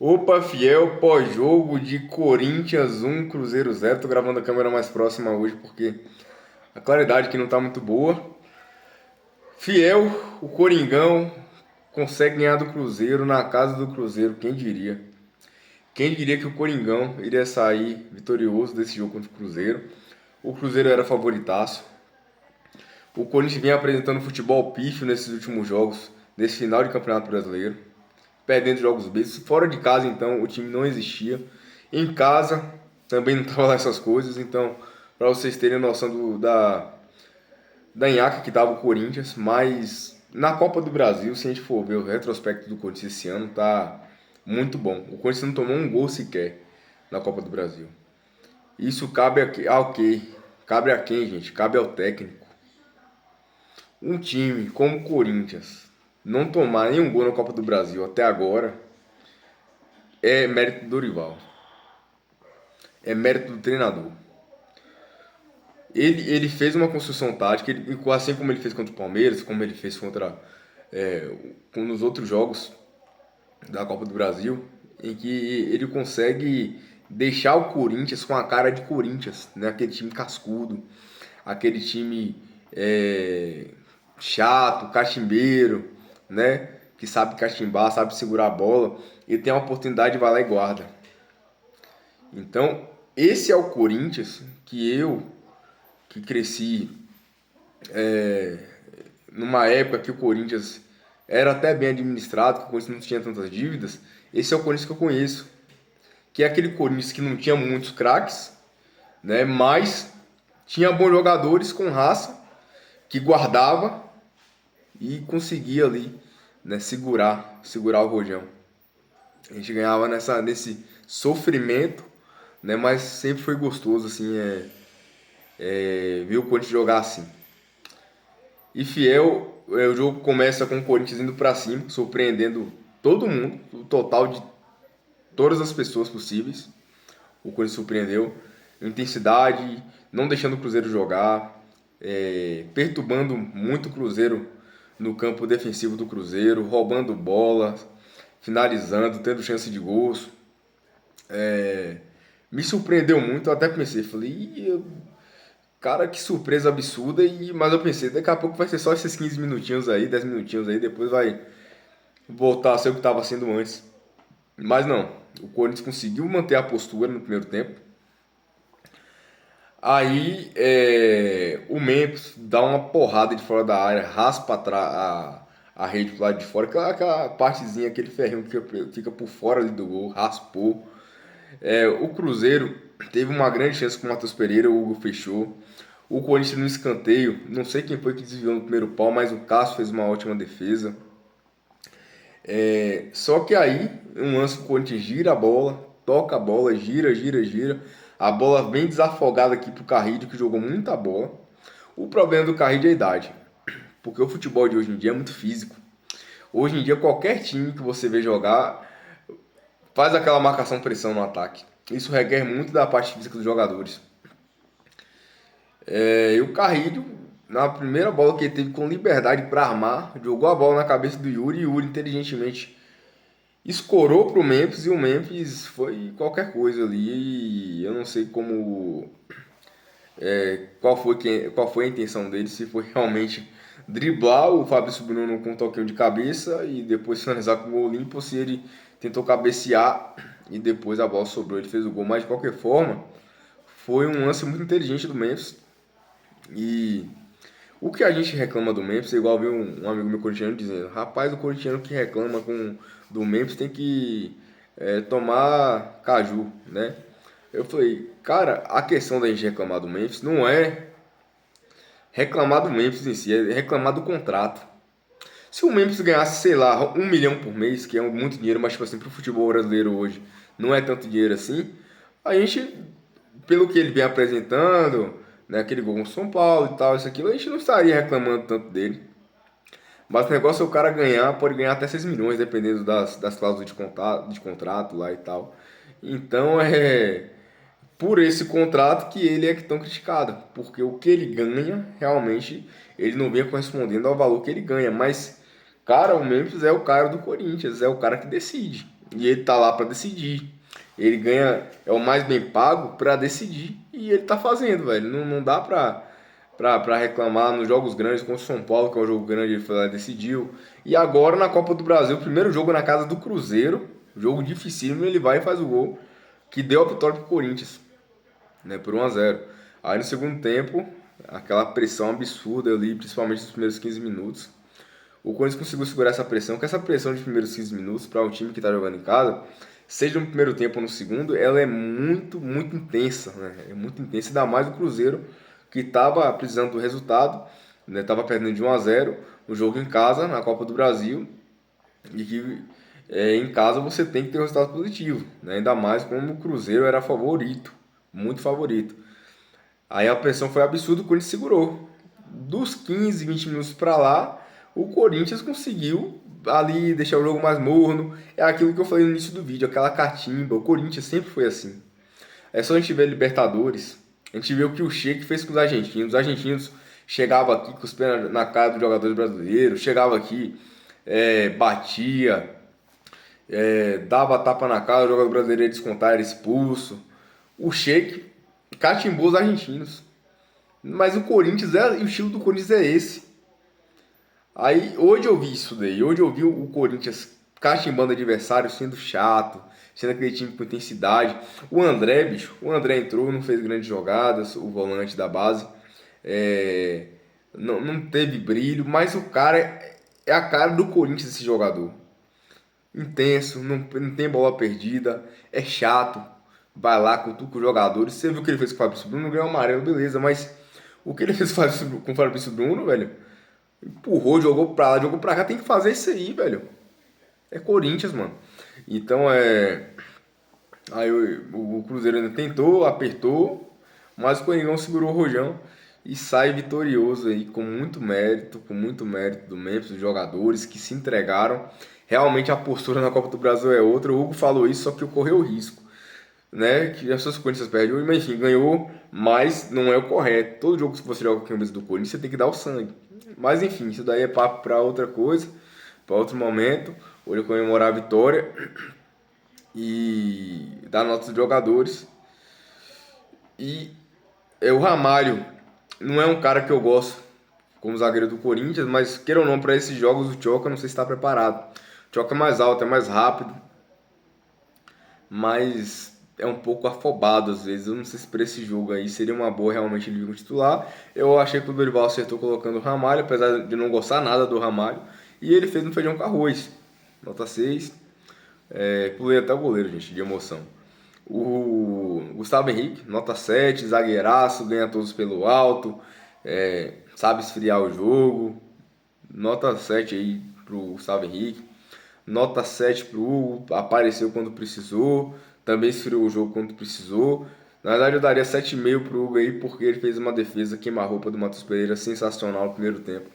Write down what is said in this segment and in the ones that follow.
Opa, fiel, pós-jogo de Corinthians 1, Cruzeiro 0. Tô gravando a câmera mais próxima hoje porque a claridade aqui não tá muito boa. Fiel, o Coringão consegue ganhar do Cruzeiro na casa do Cruzeiro, quem diria? Quem diria que o Coringão iria sair vitorioso desse jogo contra o Cruzeiro? O Cruzeiro era favoritaço. O Corinthians vinha apresentando futebol pífio nesses últimos jogos, nesse final de Campeonato Brasileiro, perdendo jogos bestas. Fora de casa, então, o time não existia. Em casa, também não tava lá essas coisas. Então, para vocês terem noção da nhaca que tava o Corinthians. Mas na Copa do Brasil, se a gente for ver o retrospecto do Corinthians esse ano, tá muito bom. O Corinthians não tomou um gol sequer na Copa do Brasil. Isso cabe ao quê? Cabe a quem, gente? Cabe ao técnico. Um time como o Corinthians não tomar nenhum gol na Copa do Brasil até agora é mérito do Dorival. É mérito do treinador. Ele fez uma construção tática, assim como ele fez contra o Palmeiras, como ele fez é, nos outros jogos da Copa do Brasil, em que ele consegue deixar o Corinthians com a cara de Corinthians, né? Aquele time cascudo, aquele time chato, cachimbeiro, né? Que sabe cachimbar, sabe segurar a bola. Ele tem a oportunidade, vai lá e guarda. Então, esse é o Corinthians que cresci numa época que o Corinthians era até bem administrado, que o Corinthians não tinha tantas dívidas. Esse é o Corinthians que eu conheço, que é aquele Corinthians que não tinha muitos craques, né? Mas tinha bons jogadores com raça, que guardava e conseguia ali, né, segurar o rojão. A gente ganhava nesse sofrimento, né? Mas sempre foi gostoso assim, ver o Corinthians jogar assim. E fiel, o jogo começa com o Corinthians indo pra cima, surpreendendo todo mundo, o total de todas as pessoas possíveis. O Corinthians surpreendeu, intensidade, não deixando o Cruzeiro jogar, perturbando muito o Cruzeiro no campo defensivo do Cruzeiro, roubando bola, finalizando, tendo chance de gols. Me surpreendeu muito, eu até pensei, falei, cara, que surpresa absurda, mas eu pensei, daqui a pouco vai ser só esses 15 minutinhos aí, 10 minutinhos aí, depois vai voltar a ser o que estava sendo antes. Mas não, o Corinthians conseguiu manter a postura no primeiro tempo. Aí o Memphis dá uma porrada de fora da área, raspa a rede pro lado de fora, aquela partezinha, aquele ferrinho que fica por fora ali do gol, raspou. O Cruzeiro teve uma grande chance com o Matheus Pereira, o Hugo fechou. O Corinthians no escanteio, não sei quem foi que desviou no primeiro pau, mas o Cássio fez uma ótima defesa. Só que aí, um lance que o Corinthians gira a bola, toca a bola, gira, gira, gira. A bola bem desafogada aqui pro Carrilho, que jogou muita bola. O problema do Carrilho é a idade, porque o futebol de hoje em dia é muito físico. Hoje em dia, qualquer time que você vê jogar faz aquela marcação-pressão no ataque. Isso requer muito da parte física dos jogadores. E o Carrilho, na primeira bola que ele teve com liberdade para armar, jogou a bola na cabeça do Yuri e o Yuri inteligentemente escorou pro Memphis e o Memphis foi qualquer coisa ali. E eu não sei qual foi a intenção dele, se foi realmente driblar o Fabrício Bruno com um toquinho de cabeça e depois finalizar com o gol limpo, ou se ele tentou cabecear e depois a bola sobrou, ele fez o gol. Mas de qualquer forma, foi um lance muito inteligente do Memphis. E o que a gente reclama do Memphis, é igual vi um amigo meu corintiano dizendo, rapaz, o corintiano que reclama do Memphis tem que tomar caju, né? Eu falei, cara, a questão da gente reclamar do Memphis não é reclamar do Memphis em si, é reclamar do contrato. Se o Memphis ganhasse, sei lá, 1 milhão por mês, que é muito dinheiro, mas tipo assim, pro futebol brasileiro hoje não é tanto dinheiro assim, a gente, pelo que ele vem apresentando, né, aquele gol com o São Paulo e tal, isso aquilo, a gente não estaria reclamando tanto dele. Mas o negócio é o cara ganhar, pode ganhar até 6 milhões, dependendo das cláusulas de contrato lá e tal. Então por esse contrato que ele é tão criticado, porque o que ele ganha, realmente, ele não vem correspondendo ao valor que ele ganha. Mas, cara, o Memphis é o cara do Corinthians, é o cara que decide. e ele tá lá para decidir. Ele ganha, é o mais bem pago para decidir e ele tá fazendo, velho. Não dá pra reclamar nos jogos grandes, como o São Paulo, que é um jogo grande, ele foi lá e decidiu. E agora na Copa do Brasil, primeiro jogo na casa do Cruzeiro, jogo dificílimo, ele vai e faz o gol que deu a vitória pro Corinthians, né, por 1-0. Aí no segundo tempo, aquela pressão absurda ali, principalmente nos primeiros 15 minutos. O Corinthians conseguiu segurar essa pressão, que essa pressão de primeiros 15 minutos para um time que está jogando em casa, seja no primeiro tempo ou no segundo, ela é muito, muito intensa, né? É muito intensa, ainda mais o Cruzeiro, que estava precisando do resultado, né? Estava perdendo de 1-0 no jogo em casa, na Copa do Brasil, e que em casa você tem que ter um resultado positivo, né? Ainda mais como o Cruzeiro era favorito, muito favorito. Aí a pressão foi absurda, o Corinthians segurou. Dos 15, 20 minutos para lá, o Corinthians conseguiu ali deixar o jogo mais morno. É aquilo que eu falei no início do vídeo, aquela catimba. O Corinthians sempre foi assim. É só a gente ver Libertadores, a gente vê o que o Sheik fez com os argentinos. Os argentinos chegavam aqui com os pés na cara dos jogadores brasileiros, chegava aqui, batia, dava tapa na cara, o jogador brasileiro ia descontar, era expulso. O Sheik catimbou os argentinos. Mas o Corinthians o estilo do Corinthians é esse. Aí hoje eu vi isso daí. Hoje eu vi o Corinthians catimbando adversário, sendo chato, sendo aquele time com intensidade. O André, bicho, o André entrou, não fez grandes jogadas, o volante da base. Não teve brilho, mas o cara é a cara do Corinthians, esse jogador. Intenso, não tem bola perdida, é chato, vai lá, cutuca os jogadores. Você viu o que ele fez com o Fabrício Bruno? Ganhou amarelo, beleza, mas o que ele fez com o Fabrício Bruno, velho? Empurrou, jogou pra lá, jogou pra cá, tem que fazer isso aí, velho. É Corinthians, mano. Então Aí o Cruzeiro ainda tentou, apertou, mas o Coringão segurou o rojão e sai vitorioso aí com muito mérito do Memphis, dos jogadores que se entregaram. Realmente a postura na Copa do Brasil é outra. O Hugo falou isso, só que ocorreu o risco, né? Que as suas Corinthians perdem, mas enfim, ganhou, mas não é o correto. Todo jogo que você joga com a camisa do Corinthians, você tem que dar o sangue. Mas enfim, isso daí é papo para outra coisa, para outro momento. Hoje eu comemorar a vitória e dar nota dos jogadores. E o Ramalho não é um cara que eu gosto como zagueiro do Corinthians, mas queira ou não, para esses jogos o Tchoka não sei se está preparado. O Tchoka é mais alto, é mais rápido, mas é um pouco afobado às vezes. Eu não sei se para esse jogo aí seria uma boa realmente ele vir titular. Eu achei que o Dorival acertou colocando o Ramalho, apesar de não gostar nada do Ramalho. E ele fez um feijão com arroz. Nota 6. Pulei até o goleiro, gente, de emoção. O Gustavo Henrique, nota 7, zagueiraço, ganha todos pelo alto, sabe esfriar o jogo. Nota 7 aí pro Gustavo Henrique. Nota 7 pro Hugo, apareceu quando precisou, também esfriou o jogo quando precisou. Na verdade eu daria 7,5 pro Hugo aí, porque ele fez uma defesa queima-roupa do Matheus Pereira sensacional no primeiro tempo.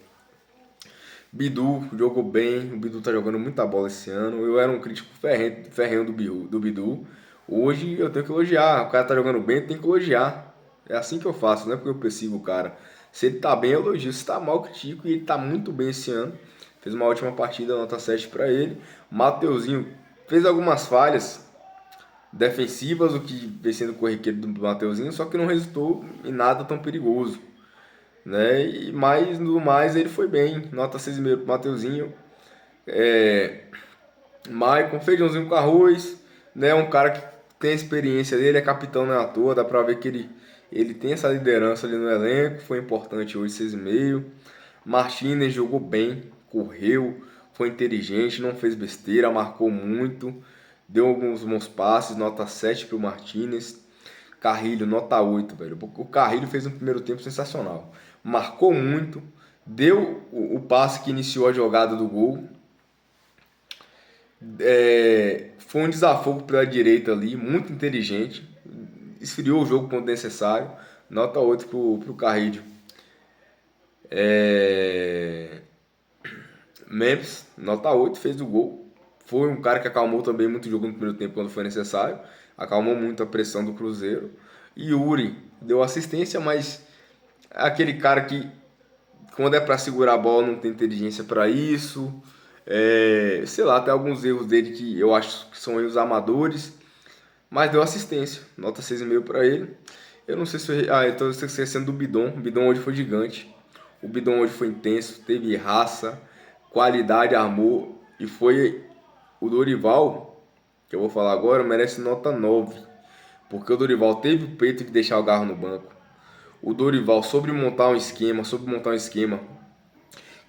Bidu jogou bem, o Bidu tá jogando muita bola esse ano. Eu era um crítico ferrenho do Bidu. Hoje eu tenho que elogiar, o cara tá jogando bem, tem que elogiar. É assim que eu faço, não é porque eu persigo o cara. Se ele tá bem, eu elogio. Se tá mal, eu critico, e ele tá muito bem esse ano. Fez uma ótima partida, nota 7 para ele. Mateuzinho fez algumas falhas defensivas, o que vem sendo corriqueiro do Mateuzinho, só que não resultou em nada tão perigoso, né? Mas no mais ele foi bem, nota 6,5 pro Mateuzinho. Maicon, feijãozinho com arroz, né? Um cara que tem a experiência dele, é capitão não é à toa, dá pra ver que ele tem essa liderança ali no elenco, foi importante hoje, 6,5. Martinez jogou bem, correu, foi inteligente, não fez besteira, marcou muito, deu alguns bons passes, nota 7 pro Martinez. Carrilho, nota 8, velho. O Carrilho fez um primeiro tempo sensacional. Marcou muito, deu o passe que iniciou a jogada do gol. Foi um desafogo pela direita ali, muito inteligente. Esfriou o jogo quando necessário. Nota 8 pro Carrilho. Memphis, nota 8, fez o gol. Foi um cara que acalmou também muito o jogo no primeiro tempo quando foi necessário. Acalmou muito a pressão do Cruzeiro. E Yuri deu assistência, mas é aquele cara que quando é para segurar a bola não tem inteligência para isso. Sei lá, tem alguns erros dele que eu acho que são erros amadores, mas deu assistência, nota 6,5 para ele. Eu não sei se... eu tô esquecendo do Bidon. O Bidon hoje foi gigante. O Bidon hoje foi intenso, teve raça, qualidade, amor. E foi o Dorival, que eu vou falar agora, merece nota 9. Porque o Dorival teve o peito de deixar o Garro no banco. O Dorival soube montar um esquema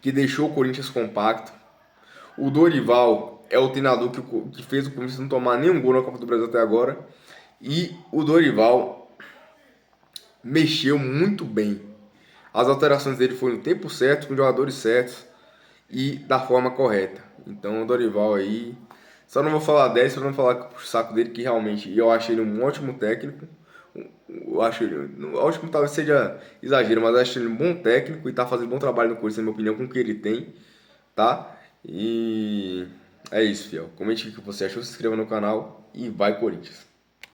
que deixou o Corinthians compacto. O Dorival é o treinador que fez o Corinthians não tomar nenhum gol na Copa do Brasil até agora. E o Dorival mexeu muito bem. As alterações dele foram no tempo certo, com os jogadores certos e da forma correta. Então o Dorival aí, só não vou falar 10 para não falar pro saco dele, que realmente eu achei ele um ótimo técnico. Eu acho ele, ótimo talvez seja exagero, mas eu acho ele um bom técnico e tá fazendo um bom trabalho no Corinthians, na minha opinião, com o que ele tem, tá? E é isso, fiel. Comente o que você achou, se inscreva no canal e vai Corinthians.